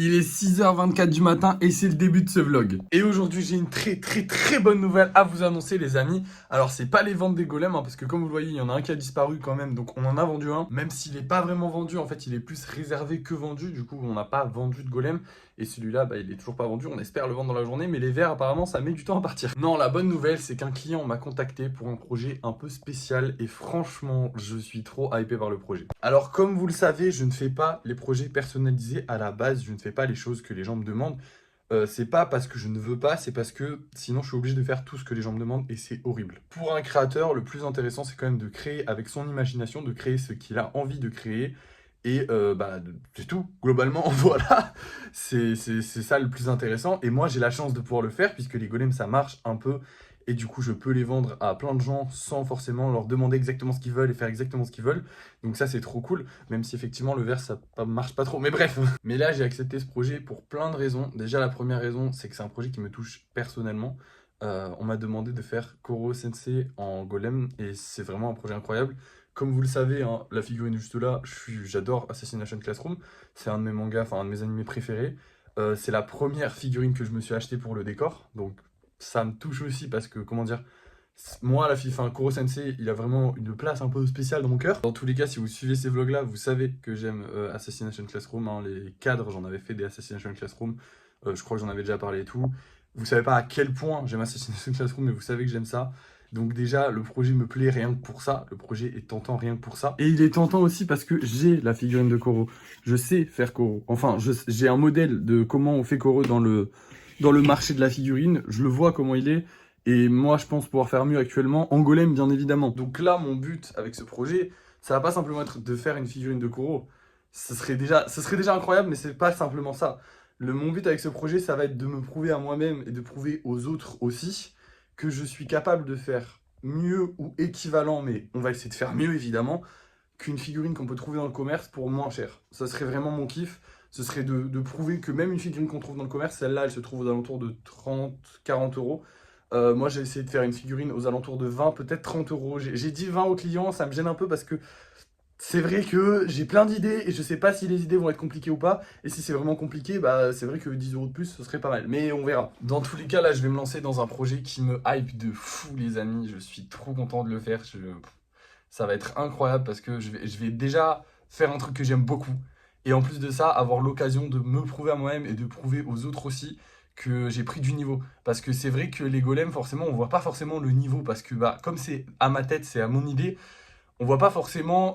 Il est 6h24 du matin et c'est le début de ce vlog. Et aujourd'hui, j'ai une très bonne nouvelle à vous annoncer, les amis. Alors, c'est pas les ventes des golems, hein, parce que comme vous le voyez, il y en a un qui a disparu quand même, donc on en a vendu un. Même s'il est pas vraiment vendu, en fait, il est plus réservé que vendu. Du coup, on n'a pas vendu de golem. Et celui-là, bah, il est toujours pas vendu. On espère le vendre dans la journée, mais les verts, apparemment, ça met du temps à partir. Non, la bonne nouvelle, c'est qu'un client m'a contacté pour un projet un peu spécial. Et franchement, je suis trop hypé par le projet. Alors, comme vous le savez, je ne fais pas les projets personnalisés à la base. Je ne fais pas les choses que les gens me demandent. C'est pas parce que je ne veux pas, c'est parce que sinon je suis obligé de faire tout ce que les gens me demandent et c'est horrible. Pour un créateur, le plus intéressant, c'est quand même de créer avec son imagination, de créer ce qu'il a envie de créer. Et c'est tout, globalement, voilà, c'est ça le plus intéressant. Et moi, j'ai la chance de pouvoir le faire, puisque les golems, ça marche un peu. Et du coup, je peux les vendre à plein de gens sans forcément leur demander exactement ce qu'ils veulent et faire exactement ce qu'ils veulent. Donc ça, c'est trop cool, même si effectivement, le verre, ça marche pas trop. Mais bref. Mais là, j'ai accepté ce projet pour plein de raisons. Déjà, la première raison, c'est que c'est un projet qui me touche personnellement. On m'a demandé de faire Koro Sensei en golem, et c'est vraiment un projet incroyable. Comme vous le savez, hein, la figurine juste là, j'adore Assassination Classroom. C'est un de mes mangas, enfin un de mes animés préférés. C'est la première figurine que je me suis achetée pour le décor. Donc ça me touche aussi parce que, comment dire, moi, enfin, Koro Sensei, il a vraiment une place un peu spéciale dans mon cœur. Dans tous les cas, si vous suivez ces vlogs-là, vous savez que j'aime Assassination Classroom. Hein, les cadres, j'en avais fait des Assassination Classroom. Je crois que j'en avais déjà parlé et tout. Vous savez pas à quel point j'aime Assassination Classroom, mais vous savez que j'aime ça. Donc déjà, le projet me plaît rien que pour ça. Le projet est tentant rien que pour ça. Et il est tentant aussi parce que j'ai la figurine de Koro. Je sais faire Koro. Enfin, j'ai un modèle de comment on fait Koro dans le marché de la figurine. Je le vois comment il est. Et moi, je pense pouvoir faire mieux actuellement, en golem, bien évidemment. Donc là, mon but avec ce projet, ça va pas simplement être de faire une figurine de Koro. Ce serait déjà incroyable, mais c'est pas simplement ça. Mon but avec ce projet, ça va être de me prouver à moi-même et de prouver aux autres aussi que je suis capable de faire mieux ou équivalent, mais on va essayer de faire mieux évidemment, qu'une figurine qu'on peut trouver dans le commerce pour moins cher. Ça serait vraiment mon kiff. Ce serait de prouver que même une figurine qu'on trouve dans le commerce, celle-là, elle se trouve aux alentours de 30-40 euros. Moi, j'ai essayé de faire une figurine aux alentours de 20, peut-être 30 euros. J'ai dit 20 aux clients, ça me gêne un peu parce que c'est vrai que j'ai plein d'idées et je sais pas si les idées vont être compliquées ou pas. Et si c'est vraiment compliqué, bah c'est vrai que 10 euros de plus, ce serait pas mal. Mais on verra. Dans tous les cas, là, je vais me lancer dans un projet qui me hype de fou, les amis. Je suis trop content de le faire. Ça va être incroyable parce que je vais déjà faire un truc que j'aime beaucoup. Et en plus de ça, avoir l'occasion de me prouver à moi-même et de prouver aux autres aussi que j'ai pris du niveau. Parce que c'est vrai que les golems, forcément, on voit pas forcément le niveau. Parce que bah, comme c'est à ma tête, c'est à mon idée, on voit pas forcément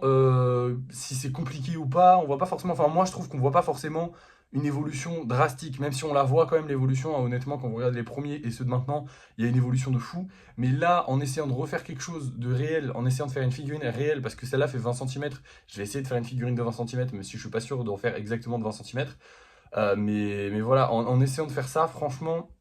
si c'est compliqué ou pas. On voit pas forcément. Enfin, moi, je trouve qu'on voit pas forcément une évolution drastique, même si on la voit quand même, l'évolution, hein, honnêtement, quand on regarde les premiers et ceux de maintenant, il y a une évolution de fou. Mais là, en essayant de refaire quelque chose de réel, en essayant de faire une figurine réelle, parce que celle-là fait 20 cm, je vais essayer de faire une figurine de 20 cm, mais si je suis pas sûr d'en faire exactement de 20 cm. Mais voilà, en essayant de faire ça, franchement,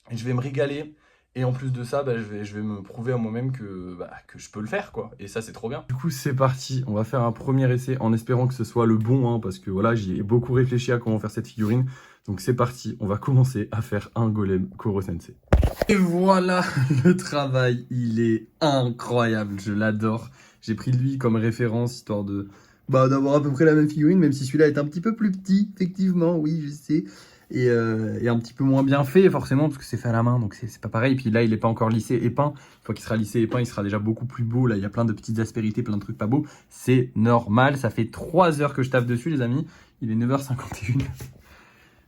je vais me régaler. Et en plus de ça, bah, je vais me prouver à moi-même que je peux le faire, quoi. Et ça, c'est trop bien. Du coup, c'est parti. On va faire un premier essai en espérant que ce soit le bon, hein, parce que voilà, j'y ai beaucoup réfléchi à comment faire cette figurine. Donc c'est parti, on va commencer à faire un golem Koro Sensei. Et voilà, le travail, il est incroyable, je l'adore. J'ai pris lui comme référence, histoire de d'avoir à peu près la même figurine, même si celui-là est un petit peu plus petit, effectivement, oui, je sais. Et un petit peu moins bien fait, forcément, parce que c'est fait à la main, donc c'est pas pareil. Et puis là, il n'est pas encore lissé et peint. Une fois qu'il sera lissé et peint, il sera déjà beaucoup plus beau. Là, il y a plein de petites aspérités, plein de trucs pas beaux. C'est normal, ça fait 3 heures que je taffe dessus, les amis. Il est 9h51.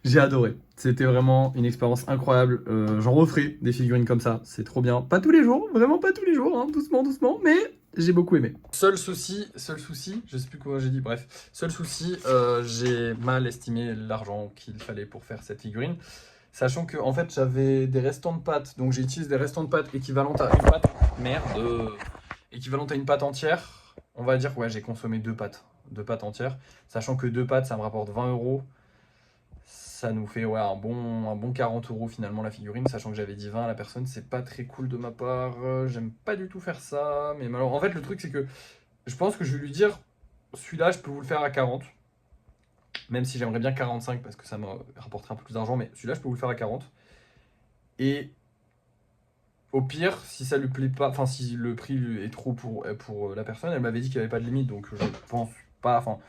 J'ai adoré. C'était vraiment une expérience incroyable. J'en referai des figurines comme ça. C'est trop bien. Pas tous les jours, vraiment pas tous les jours, hein, doucement, doucement, mais j'ai beaucoup aimé. Seul souci, je sais plus quoi j'ai dit, bref. Seul souci, j'ai mal estimé l'argent qu'il fallait pour faire cette figurine. Sachant que, en fait, j'avais des restants de pâtes. Donc, j'ai utilisé des restants de pâtes équivalentes à une pâte. Merde. Équivalente à une pâte entière. On va dire, ouais, j'ai consommé 2 pâtes. 2 pâtes entières. Sachant que 2 pâtes, ça me rapporte 20 euros. Ça nous fait ouais, un bon 40 euros finalement la figurine, sachant que j'avais dit 20 à la personne. C'est pas très cool de ma part. J'aime pas du tout faire ça. Mais alors, en fait, le truc, c'est que je pense que je vais lui dire celui-là, je peux vous le faire à 40. Même si j'aimerais bien 45 parce que ça me rapporterait un peu plus d'argent. Mais celui-là, je peux vous le faire à 40. Et au pire, si ça lui plaît pas, enfin, si le prix est trop pour la personne, elle m'avait dit qu'il n'y avait pas de limite. Donc, je pense pas. Enfin,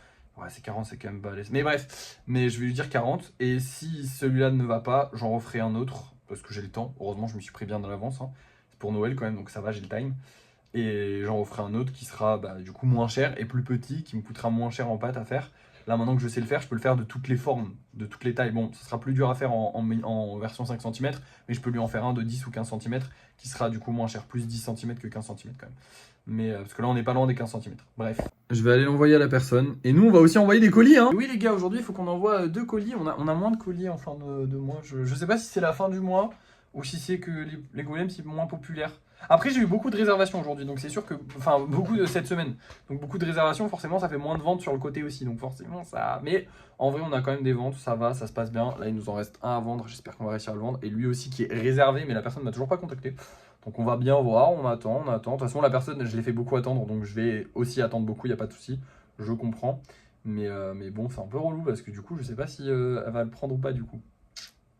Ouais, c'est 40, c'est quand même balèze. Mais bref, mais je vais lui dire 40. Et si celui-là ne va pas, j'en referai un autre. Parce que j'ai le temps. Heureusement, je me suis pris bien dans l'avance. Hein. C'est pour Noël quand même, donc ça va, j'ai le time. Et j'en referai un autre qui sera du coup moins cher et plus petit, qui me coûtera moins cher en pâte à faire. Là, maintenant que je sais le faire, je peux le faire de toutes les formes, de toutes les tailles. Bon, ça sera plus dur à faire en version 5 cm, mais je peux lui en faire un de 10 ou 15 cm qui sera du coup moins cher, plus 10 cm que 15 cm quand même. Mais parce que là, on n'est pas loin des 15 cm. Bref. Je vais aller l'envoyer à la personne. Et nous, on va aussi envoyer des colis. Hein. Oui, les gars, aujourd'hui, il faut qu'on envoie 2 colis. On a moins de colis en fin de mois. Je sais pas si c'est la fin du mois ou si c'est que les golems, c'est moins populaire. Après, j'ai eu beaucoup de réservations aujourd'hui, donc c'est sûr que... Enfin, beaucoup de cette semaine. Donc beaucoup de réservations, forcément, ça fait moins de ventes sur le côté aussi. Donc forcément, ça... Mais en vrai, on a quand même des ventes, ça va, ça se passe bien. Là, il nous en reste un à vendre, j'espère qu'on va réussir à le vendre. Et lui aussi qui est réservé, mais la personne ne m'a toujours pas contacté. Donc on va bien voir, on attend, on attend. De toute façon, la personne, je l'ai fait beaucoup attendre, donc je vais aussi attendre beaucoup, il n'y a pas de souci. Je comprends. Mais bon, c'est un peu relou, parce que du coup, je sais pas si elle va le prendre ou pas, du coup.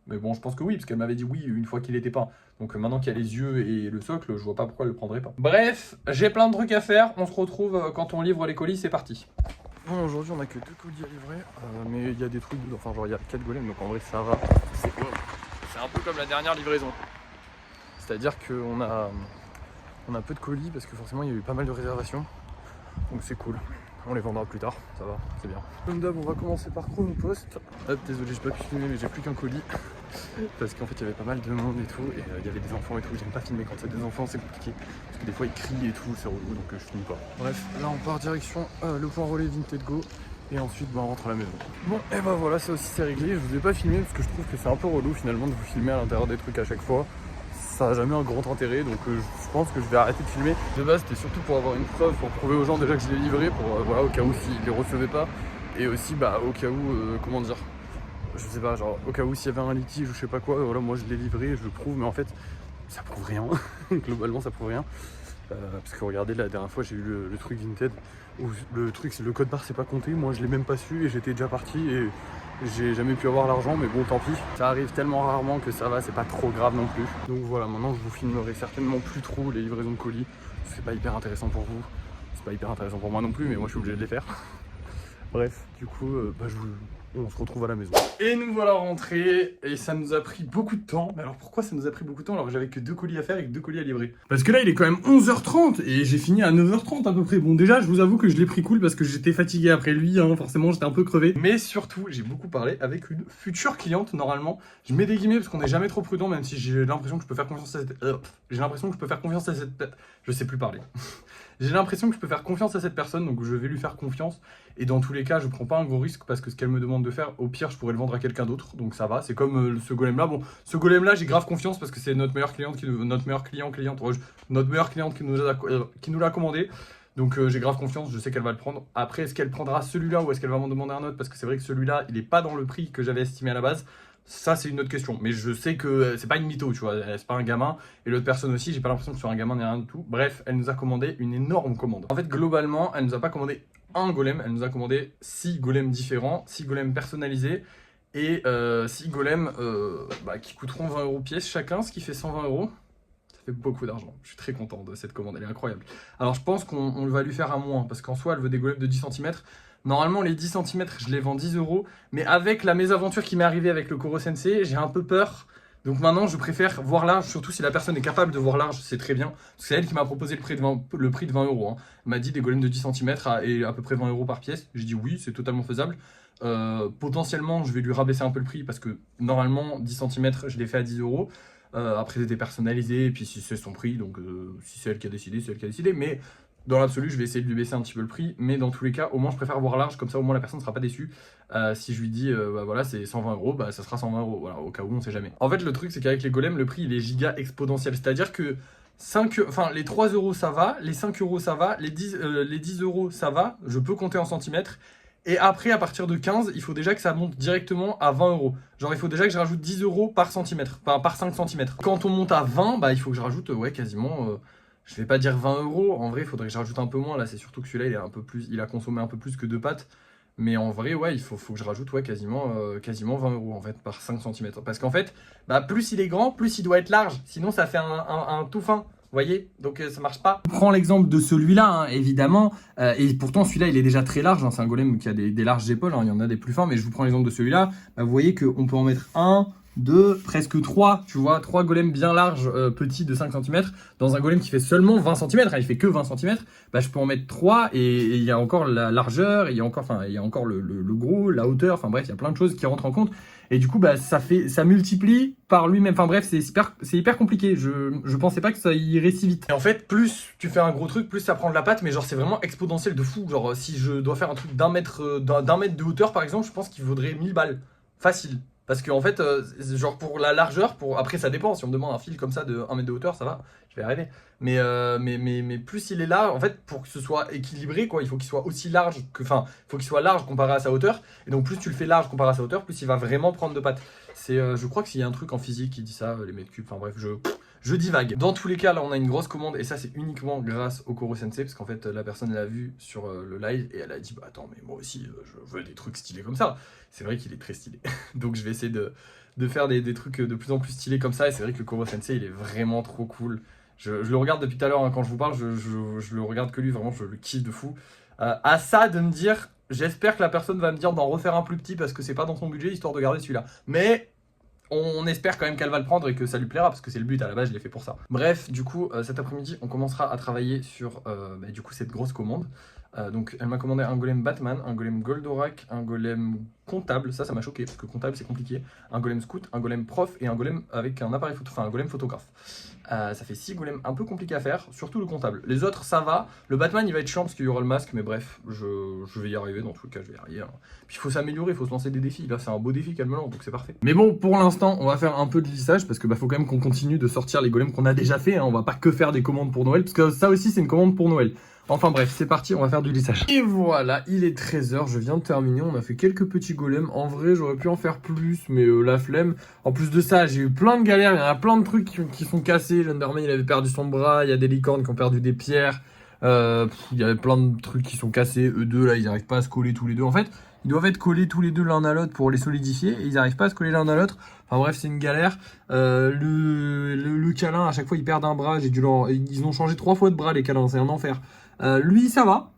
Mais bon, je pense que oui, parce qu'elle m'avait dit oui une fois qu'il était peint. Donc maintenant qu'il y a les yeux et le socle, je vois pas pourquoi elle le prendrait pas. Bref, j'ai plein de trucs à faire. On se retrouve quand on livre les colis, c'est parti. Bon, aujourd'hui on a que 2 colis à livrer, mais il y a des trucs, enfin genre il y a 4 golems, donc en vrai ça va. C'est un peu comme la dernière livraison. C'est-à-dire qu'on a peu de colis parce que forcément il y a eu pas mal de réservations. Donc c'est cool. On les vendra plus tard, ça va, c'est bien. Comme d'hab, on va commencer par Chronopost. Hop, désolé, j'ai pas pu filmer, mais j'ai plus qu'un colis. Parce qu'en fait, il y avait pas mal de monde et tout, et il y avait des enfants et tout. J'aime pas filmer quand c'est des enfants, c'est compliqué. Parce que des fois, ils crient et tout, c'est relou, donc je filme pas. Bref, là, on part direction le point relais Vinted Go. Et ensuite, on rentre à la maison. Bon, et bah voilà, ça aussi c'est réglé. Je vous ai pas filmé parce que je trouve que c'est un peu relou finalement de vous filmer à l'intérieur des trucs à chaque fois. Ça n'a jamais un grand intérêt, donc je pense que je vais arrêter de filmer. De base, c'était surtout pour avoir une preuve, pour prouver aux gens déjà que je l'ai livré, pour voilà, au cas où s'ils les recevaient pas. Et aussi, au cas où, comment dire, je sais pas, genre, au cas où s'il y avait un litige ou je sais pas quoi, voilà, moi je l'ai livré, je le prouve, mais en fait, ça prouve rien. Globalement, ça prouve rien. Parce que regardez, la dernière fois, j'ai eu le truc Vinted, où le code barre s'est pas compté, moi je l'ai même pas su et j'étais déjà parti et j'ai jamais pu avoir l'argent, mais bon, tant pis. Ça arrive tellement rarement que ça va, c'est pas trop grave non plus. Donc voilà, maintenant je vous filmerai certainement plus trop les livraisons de colis. C'est pas hyper intéressant pour vous, c'est pas hyper intéressant pour moi non plus, mais moi je suis obligé de les faire. Bref, du coup, on se retrouve à la maison. Et nous voilà rentrés, et ça nous a pris beaucoup de temps. Mais alors pourquoi ça nous a pris beaucoup de temps alors que j'avais que 2 colis à faire et que 2 colis à livrer? Parce que là il est quand même 11h30 et j'ai fini à 9h30 à peu près. Bon déjà je vous avoue que je l'ai pris cool parce que j'étais fatigué après lui, hein, forcément j'étais un peu crevé. Mais surtout j'ai beaucoup parlé avec une future cliente normalement. Je mets des guillemets parce qu'on n'est jamais trop prudent, même si j'ai l'impression que je peux faire confiance à cette... j'ai l'impression que je peux faire confiance à cette... Je sais plus parler. J'ai l'impression que je peux faire confiance à cette personne, donc je vais lui faire confiance. Et dans tous les cas, je prends pas un gros risque parce que ce qu'elle me demande de faire, au pire, je pourrais le vendre à quelqu'un d'autre. Donc ça va, c'est comme ce golem-là. Bon, ce golem-là, j'ai grave confiance parce que c'est notre meilleure cliente, notre meilleure cliente qui nous l'a commandé. Donc j'ai grave confiance, je sais qu'elle va le prendre. Après, est-ce qu'elle prendra celui-là ou est-ce qu'elle va m'en demander un autre? Parce que c'est vrai que celui-là, il est pas dans le prix que j'avais estimé à la base. Ça, c'est une autre question. Mais je sais que c'est pas une mytho, tu vois. C'est pas un gamin. Et l'autre personne aussi, j'ai pas l'impression que ce soit un gamin ni rien du tout. Bref, elle nous a commandé une énorme commande. En fait, globalement, elle nous a pas commandé un golem. Elle nous a commandé 6 golems différents, 6 golems personnalisés. Et 6 golems qui coûteront 20 € pièce chacun, ce qui fait 120 €. Ça fait beaucoup d'argent. Je suis très content de cette commande. Elle est incroyable. Alors, je pense qu'on va lui faire un moins. Parce qu'en soi, elle veut des golems de 10 cm. Normalement, les 10 cm, je les vends 10 €. Mais avec la mésaventure qui m'est arrivée avec le Koro Sensei, j'ai un peu peur. Donc maintenant, je préfère voir large, surtout si la personne est capable de voir large, c'est très bien. Parce que c'est elle qui m'a proposé le prix de 20 €. Hein. Elle m'a dit des golems de 10 cm et à peu près 20 € par pièce. J'ai dit oui, c'est totalement faisable. Potentiellement, je vais lui rabaisser un peu le prix parce que normalement, 10 cm, je l'ai fait à 10 €. Après, c'était personnalisé, et puis si c'est son prix, donc si c'est elle qui a décidé, c'est elle qui a décidé. Mais dans l'absolu, je vais essayer de lui baisser un petit peu le prix, mais dans tous les cas, au moins je préfère voir large, comme ça au moins la personne ne sera pas déçue. Si je lui dis, voilà, c'est 120 €, ça sera 120 €, voilà, au cas où, on sait jamais. En fait, le truc, c'est qu'avec les golems, le prix, il est giga exponentiel, c'est-à-dire que les 3 € ça va, les 5 € ça va, les 10 € ça va, je peux compter en centimètres. Et après, à partir de 15, il faut déjà que ça monte directement à 20 €. Genre, il faut déjà que je rajoute 10 € par centimètre, par 5 cm. Quand on monte à 20, il faut que je rajoute, quasiment... je vais pas dire 20 €, en vrai il faudrait que je rajoute un peu moins, là c'est surtout que celui-là il a consommé un peu plus que 2 pâtes. Mais en vrai ouais, il faut que je rajoute quasiment 20 € en fait par 5 cm. Parce qu'en fait, plus il est grand, plus il doit être large, sinon ça fait un tout fin. voyez, donc ça marche pas. On prend l'exemple de celui-là, hein, évidemment, et pourtant celui-là il est déjà très large, hein, c'est un golem qui a des larges épaules, hein, il y en a des plus fins, mais je vous prends l'exemple de celui-là, bah, vous voyez qu'on peut en mettre un, deux, presque trois, tu vois, trois golems bien larges, petits de 5 cm, dans un golem qui fait seulement 20 cm, il fait que 20 cm, bah, je peux en mettre trois, et il y a encore la largeur, et il y a encore le gros, la hauteur, enfin bref, il y a plein de choses qui rentrent en compte. Et du coup, bah, ça multiplie par lui-même. Enfin bref, c'est hyper compliqué. Je pensais pas que ça irait si vite. Et en fait, plus tu fais un gros truc, plus ça prend de la patte, mais genre c'est vraiment exponentiel de fou. Genre si je dois faire un truc d'un mètre de hauteur par exemple, je pense qu'il vaudrait 1000 balles. Facile. Parce que en fait, genre pour la largeur, après ça dépend, si on me demande un fil comme ça de 1 mètre de hauteur, ça va, je vais y arriver. Mais plus il est là, en fait, pour que ce soit équilibré, quoi, il faut qu'il soit aussi large enfin, il faut qu'il soit large comparé à sa hauteur. Et donc plus tu le fais large comparé à sa hauteur, plus il va vraiment prendre de patte. Je crois qu'il y a un truc en physique qui dit ça, les mètres cubes, enfin bref, je divague. Dans tous les cas, là, on a une grosse commande et ça, c'est uniquement grâce au Koro Sensei parce qu'en fait, la personne l'a vu sur le live et elle a dit bah attends, mais moi aussi, je veux des trucs stylés comme ça. C'est vrai qu'il est très stylé. Donc, je vais essayer de faire des trucs de plus en plus stylés comme ça. Et c'est vrai que le Koro Sensei, il est vraiment trop cool. Je le regarde depuis tout à l'heure hein, quand je vous parle, je le regarde que lui, vraiment, je le kiffe de fou. À ça de me dire, j'espère que la personne va me dire d'en refaire un plus petit parce que c'est pas dans son budget histoire de garder celui-là. Mais on espère quand même qu'elle va le prendre et que ça lui plaira parce que c'est le but, à la base je l'ai fait pour ça. Bref, du coup cet après-midi on commencera à travailler sur du coup cette grosse commande. Donc elle m'a commandé un golem Batman, un golem Goldorak, un golem comptable, ça m'a choqué parce que comptable c'est compliqué, un golem scout, un golem prof et un golem avec un appareil photo, enfin un golem photographe. Ça fait 6 golems un peu compliqués à faire, surtout le comptable. Les autres ça va, le Batman il va être chiant parce qu'il y aura le masque, mais bref, je vais y arriver, dans tous les cas je vais y arriver. Hein. Puis il faut s'améliorer, il faut se lancer des défis, là c'est un beau défi qu'elle me lance, donc c'est parfait. Mais bon, pour l'instant, on va faire un peu de lissage parce que bah, faut quand même qu'on continue de sortir les golems qu'on a déjà fait, hein. On va pas que faire des commandes pour Noël, parce que ça aussi c'est une commande pour Noël. Enfin bref, c'est parti, on va faire du lissage. Et voilà, il est 13 h, je viens de terminer, on a fait quelques petits golems. En vrai, j'aurais pu en faire plus, mais la flemme. En plus de ça, j'ai eu plein de galères, il y en a plein de trucs qui sont cassés. L'Underman, il avait perdu son bras, il y a des licornes qui ont perdu des pierres. Il y avait plein de trucs qui sont cassés, eux deux, là, ils n'arrivent pas à se coller tous les deux. En fait, ils doivent être collés tous les deux l'un à l'autre pour les solidifier, et ils n'arrivent pas à se coller l'un à l'autre. Enfin bref, c'est une galère. Le câlin, à chaque fois, ils perdent un bras. Ils ont changé 3 fois de bras, les câlins, c'est un enfer. Lui, ça va,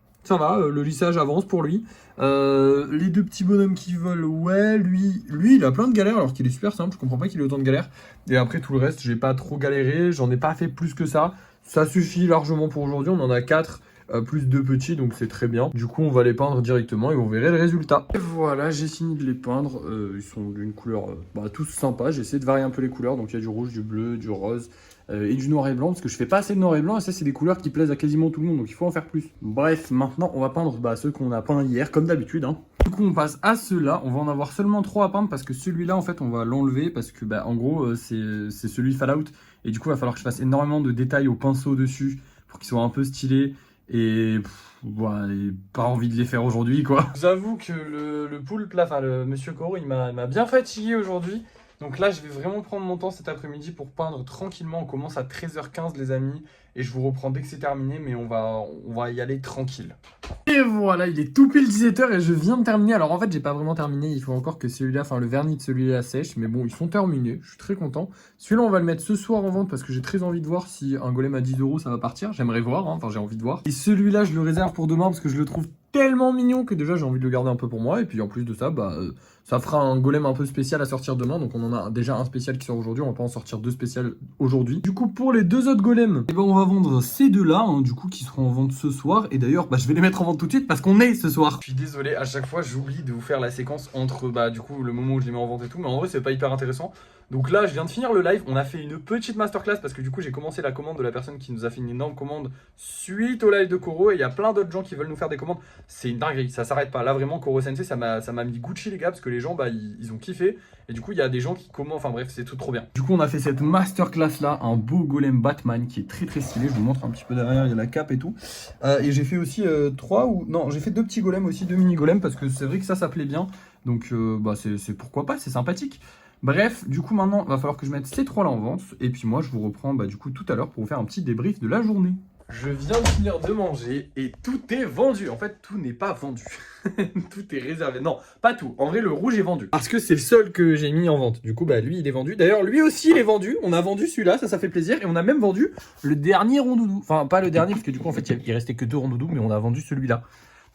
le lissage avance pour lui. Les deux petits bonhommes qui volent, ouais, lui, il a plein de galères alors qu'il est super simple, je comprends pas qu'il ait autant de galères. Et après, tout le reste, j'ai pas trop galéré, j'en ai pas fait plus que ça. Ça suffit largement pour aujourd'hui, on en a 4. Plus 2 petits, donc c'est très bien. Du coup, on va les peindre directement et vous verrez le résultat. Et voilà, j'ai fini de les peindre. Ils sont d'une couleur tous sympas. J'ai essayé de varier un peu les couleurs. Donc il y a du rouge, du bleu, du rose et du noir et blanc. Parce que je fais pas assez de noir et blanc. Et ça, c'est des couleurs qui plaisent à quasiment tout le monde. Donc il faut en faire plus. Bref, maintenant, on va peindre ceux qu'on a peints hier, comme d'habitude. Hein. Du coup, on passe à ceux-là. On va en avoir seulement 3 à peindre parce que celui-là, en fait, on va l'enlever parce que, en gros, c'est celui Fallout. Et du coup, il va falloir que je fasse énormément de détails au pinceau dessus pour qu'il soit un peu stylé. Et voilà, pas envie de les faire aujourd'hui, quoi. Je vous avoue que le poulpe là, enfin le monsieur Koro, il m'a bien fatigué aujourd'hui. Donc là, je vais vraiment prendre mon temps cet après-midi pour peindre tranquillement. On commence à 13h15 les amis. Et je vous reprends dès que c'est terminé, mais on va y aller tranquille. Et voilà, il est tout pile 17h et je viens de terminer. Alors en fait, j'ai pas vraiment terminé, il faut encore que celui-là, enfin le vernis de celui-là sèche. Mais bon, ils sont terminés, je suis très content. Celui-là, on va le mettre ce soir en vente parce que j'ai très envie de voir si un golem à 10 € ça va partir. J'aimerais voir, hein. Enfin j'ai envie de voir. Et celui-là, je le réserve pour demain parce que je le trouve tellement mignon que déjà j'ai envie de le garder un peu pour moi. Et puis en plus de ça, ça fera un golem un peu spécial à sortir demain. Donc on en a déjà un spécial qui sort aujourd'hui, on va pas en sortir 2 spéciales aujourd'hui. Du coup, pour les 2 autres golems, on va vendre ces deux-là, hein, du coup, qui seront en vente ce soir. Et d'ailleurs, je vais les mettre en vente tout de suite parce qu'on est ce soir. Je suis désolé, à chaque fois, j'oublie de vous faire la séquence entre du coup le moment où je les mets en vente et tout. Mais en vrai, c'est pas hyper intéressant. Donc là, je viens de finir le live. On a fait une petite masterclass parce que du coup, j'ai commencé la commande de la personne qui nous a fait une énorme commande suite au live de Koro. Et il y a plein d'autres gens qui veulent nous faire des commandes. C'est une dinguerie, ça s'arrête pas. Là, vraiment, Koro Sensei, ça m'a mis Gucci, les gars, parce que les gens, ils ont kiffé. Et du coup, il y a des gens qui commandent. Enfin bref, c'est tout trop bien. Du coup, on a fait cette masterclass là, un beau golem Batman qui est très très stylé. Je vous montre un petit peu derrière, il y a la cape et tout. Et j'ai fait aussi j'ai fait 2 petits golems aussi, 2 mini golems parce que c'est vrai que ça plaît bien. Donc, c'est pourquoi pas, c'est sympathique. Bref, du coup, maintenant, il va falloir que je mette ces 3 là en vente. Et puis moi, je vous reprends du coup tout à l'heure pour vous faire un petit débrief de la journée. Je viens de finir de manger et tout est vendu. En fait, tout n'est pas vendu. Tout est réservé. Non, pas tout. En vrai, le rouge est vendu. Parce que c'est le seul que j'ai mis en vente. Du coup, bah lui, il est vendu. D'ailleurs, lui aussi, il est vendu. On a vendu celui-là, ça fait plaisir. Et on a même vendu le dernier rondoudou. Enfin, pas le dernier, parce que du coup, en fait, il restait que 2 rondoudous, mais on a vendu celui-là.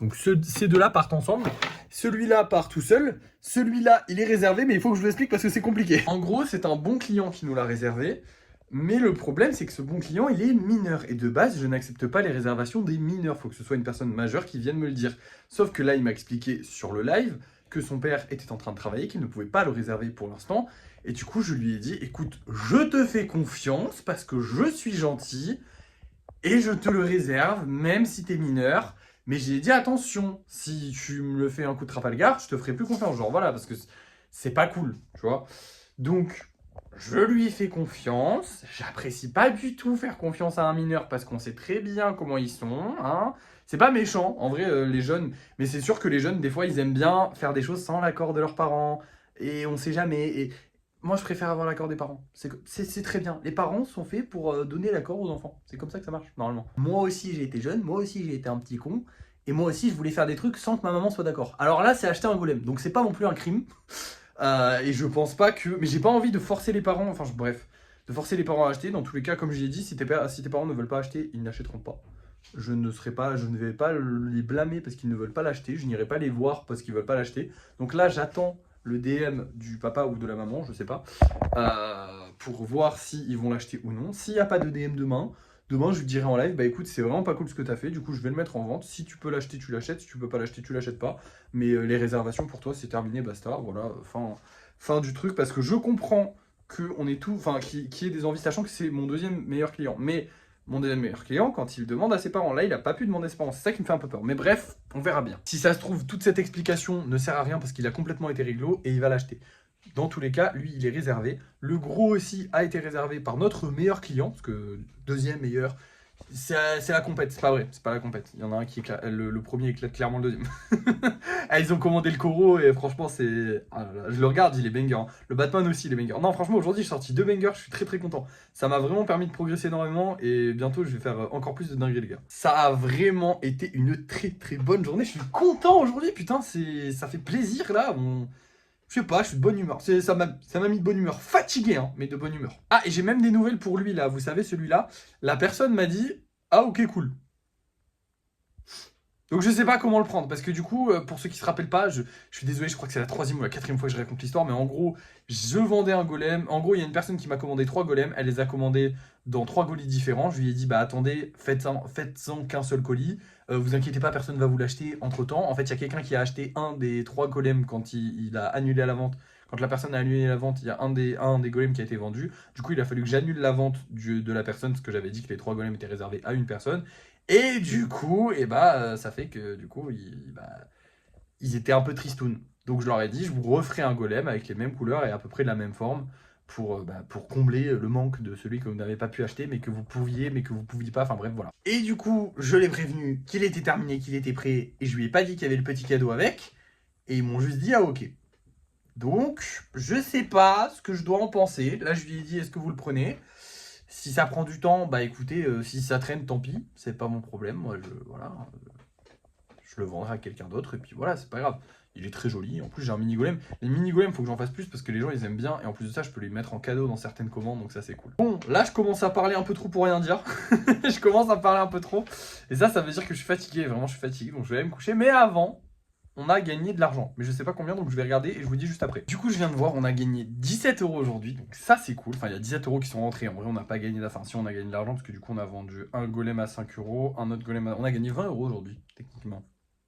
Donc ces deux-là partent ensemble. Celui-là part tout seul. Celui-là, il est réservé, mais il faut que je vous explique parce que c'est compliqué. En gros, c'est un bon client qui nous l'a réservé. Mais le problème, c'est que ce bon client, il est mineur. Et de base, je n'accepte pas les réservations des mineurs. Il faut que ce soit une personne majeure qui vienne me le dire. Sauf que là, il m'a expliqué sur le live que son père était en train de travailler, qu'il ne pouvait pas le réserver pour l'instant. Et du coup, je lui ai dit, écoute, je te fais confiance parce que je suis gentil et je te le réserve, même si t'es mineur. Mais j'ai dit, attention, si tu me le fais un coup de Trafalgar, je te ferai plus confiance. Genre, voilà, parce que c'est pas cool, tu vois. Donc... je lui ai fait confiance, j'apprécie pas du tout faire confiance à un mineur parce qu'on sait très bien comment ils sont, hein. C'est pas méchant, en vrai, les jeunes, mais c'est sûr que les jeunes, des fois, ils aiment bien faire des choses sans l'accord de leurs parents, et on sait jamais, et moi, je préfère avoir l'accord des parents, c'est très bien. Les parents sont faits pour donner l'accord aux enfants, c'est comme ça que ça marche, normalement. Moi aussi, j'ai été jeune, moi aussi, j'ai été un petit con, et moi aussi, je voulais faire des trucs sans que ma maman soit d'accord. Alors là, c'est acheter un golem, donc c'est pas non plus un crime. Et je pense pas que... mais j'ai pas envie de forcer les parents, enfin bref, de forcer les parents à acheter. Dans tous les cas, comme je l'ai dit, si tes parents ne veulent pas acheter, ils n'achèteront pas. Je ne vais pas les blâmer parce qu'ils ne veulent pas l'acheter. Je n'irai pas les voir parce qu'ils veulent pas l'acheter. Donc là, j'attends le DM du papa ou de la maman, je sais pas, pour voir s'ils vont l'acheter ou non. S'il n'y a pas de DM demain, je lui dirai en live, bah écoute, c'est vraiment pas cool ce que tu as fait, du coup je vais le mettre en vente. Si tu peux l'acheter, tu l'achètes. Si tu peux pas l'acheter, tu l'achètes pas. Mais les réservations pour toi, c'est terminé, basta. Voilà, fin du truc. Parce que je comprends qu'on est tout, enfin, qu'il y ait des envies, sachant que c'est mon deuxième meilleur client. Mais mon deuxième meilleur client, quand il demande à ses parents, là, il a pas pu demander à ses parents. C'est ça qui me fait un peu peur. Mais bref, on verra bien. Si ça se trouve, toute cette explication ne sert à rien parce qu'il a complètement été réglo et il va l'acheter. Dans tous les cas, lui, il est réservé. Le gros aussi a été réservé par notre meilleur client, parce que deuxième meilleur, c'est la compète, c'est pas vrai, c'est pas la compète. Il y en a un qui éclate, le premier éclate clairement le deuxième. Ah, ils ont commandé le Koro et franchement, c'est... ah là là, je le regarde, il est banger. Hein. Le Batman aussi, il est banger. Non, franchement, aujourd'hui, j'ai sorti 2 bangers, je suis très très content. Ça m'a vraiment permis de progresser énormément et bientôt, je vais faire encore plus de dingueries, les gars. Ça a vraiment été une très très bonne journée. Je suis content aujourd'hui, putain, ça fait plaisir là. Je sais pas, je suis de bonne humeur. Ça m'a mis de bonne humeur. Fatigué, hein, mais de bonne humeur. Ah, et j'ai même des nouvelles pour lui, là. Vous savez, celui-là, la personne m'a dit « Ah, ok, cool ». Donc je sais pas comment le prendre, parce que du coup, pour ceux qui se rappellent pas, je suis désolé, je crois que c'est la 3e ou la 4e fois que je raconte l'histoire, mais en gros, je vendais un golem. En gros, il y a une personne qui m'a commandé 3 golems, elle les a commandés dans 3 colis différents. Je lui ai dit, bah attendez, faites-en qu'un seul colis, vous inquiétez pas, personne va vous l'acheter entre temps. En fait, il y a quelqu'un qui a acheté un des 3 golems quand il a annulé à la vente. Quand la personne a annulé la vente, il y a un des golems qui a été vendu. Du coup, il a fallu que j'annule la vente de la personne, parce que j'avais dit que les 3 golems étaient réservés à une personne. Et du coup, ça fait que du coup, ils étaient un peu tristounes. Donc je leur ai dit, je vous referai un golem avec les mêmes couleurs et à peu près de la même forme pour combler le manque de celui que vous n'avez pas pu acheter, mais que vous pouviez pas. Enfin bref, voilà. Et du coup, je l'ai prévenu qu'il était terminé, qu'il était prêt, et je lui ai pas dit qu'il y avait le petit cadeau avec. Et ils m'ont juste dit, ah ok. Donc, je sais pas ce que je dois en penser. Là, je lui ai dit, est-ce que vous le prenez ? Si ça prend du temps, bah écoutez, si ça traîne, tant pis, c'est pas mon problème. Moi, je le vendrai à quelqu'un d'autre, et puis voilà, c'est pas grave. Il est très joli. En plus, j'ai un mini golem. Les mini golems, faut que j'en fasse plus parce que les gens ils aiment bien. Et en plus de ça, je peux les mettre en cadeau dans certaines commandes, donc ça c'est cool. Bon, là, je commence à parler un peu trop pour rien dire. Je commence à parler un peu trop. Et ça veut dire que je suis fatigué. Vraiment, je suis fatigué, donc je vais aller me coucher. Mais avant, on a gagné de l'argent, mais je sais pas combien, donc je vais regarder et je vous dis juste après. Du coup, je viens de voir, on a gagné 17 € aujourd'hui, donc ça c'est cool. Enfin, il y a 17 € qui sont rentrés. En vrai, on n'a pas gagné d'argent. Si, on a gagné de l'argent parce que du coup, on a vendu un golem à 5 €, un autre golem à... On a gagné 20 € aujourd'hui, techniquement.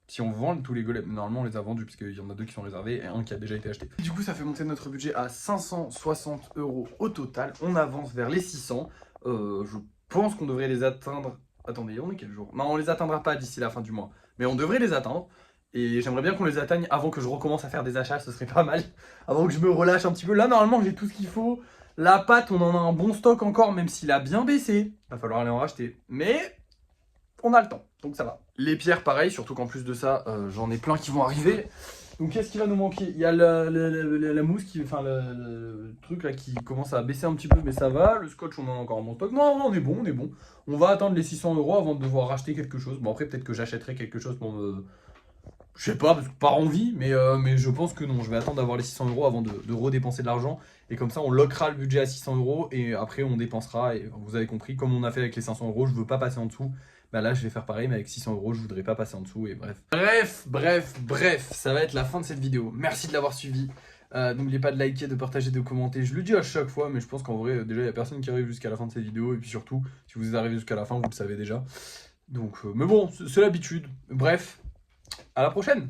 Si on vend tous les golems, normalement on les a vendus parce qu'il y en a 2 qui sont réservés et un qui a déjà été acheté. Du coup, ça fait monter notre budget à 560 € au total. On avance vers les 600. Je pense qu'on devrait les atteindre. Attendez, on est quel jour? Non, on les atteindra pas d'ici la fin du mois, mais on devrait les atteindre. Et j'aimerais bien qu'on les atteigne avant que je recommence à faire des achats, ce serait pas mal. Avant que je me relâche un petit peu. Là, normalement, j'ai tout ce qu'il faut. La pâte, on en a un bon stock encore, même s'il a bien baissé. Va falloir aller en racheter. Mais on a le temps, donc ça va. Les pierres, pareil, surtout qu'en plus de ça, j'en ai plein qui vont arriver. Donc qu'est-ce qui va nous manquer? Il y a la mousse qui, enfin le truc là qui commence à baisser un petit peu, mais ça va. Le scotch, on en a encore en bon stock. Non, on est bon, on est bon. On va attendre les 600 € avant de devoir racheter quelque chose. Bon après peut-être que j'achèterai quelque chose pour me, je sais pas, parce que par envie, mais je pense que non. Je vais attendre d'avoir les 600 € avant de redépenser de l'argent. Et comme ça, on lockera le budget à 600 € et après on dépensera. Et vous avez compris, comme on a fait avec les 500 €, je veux pas passer en dessous. Bah là, je vais faire pareil, mais avec 600 €, je voudrais pas passer en dessous. Et bref, ça va être la fin de cette vidéo. Merci de l'avoir suivi. N'oubliez pas de liker, de partager, de commenter. Je le dis à chaque fois, mais je pense qu'en vrai, déjà, il n'y a personne qui arrive jusqu'à la fin de cette vidéo. Et puis surtout, si vous arrivez jusqu'à la fin, vous le savez déjà. Donc, mais bon, c'est l'habitude. Bref, à la prochaine!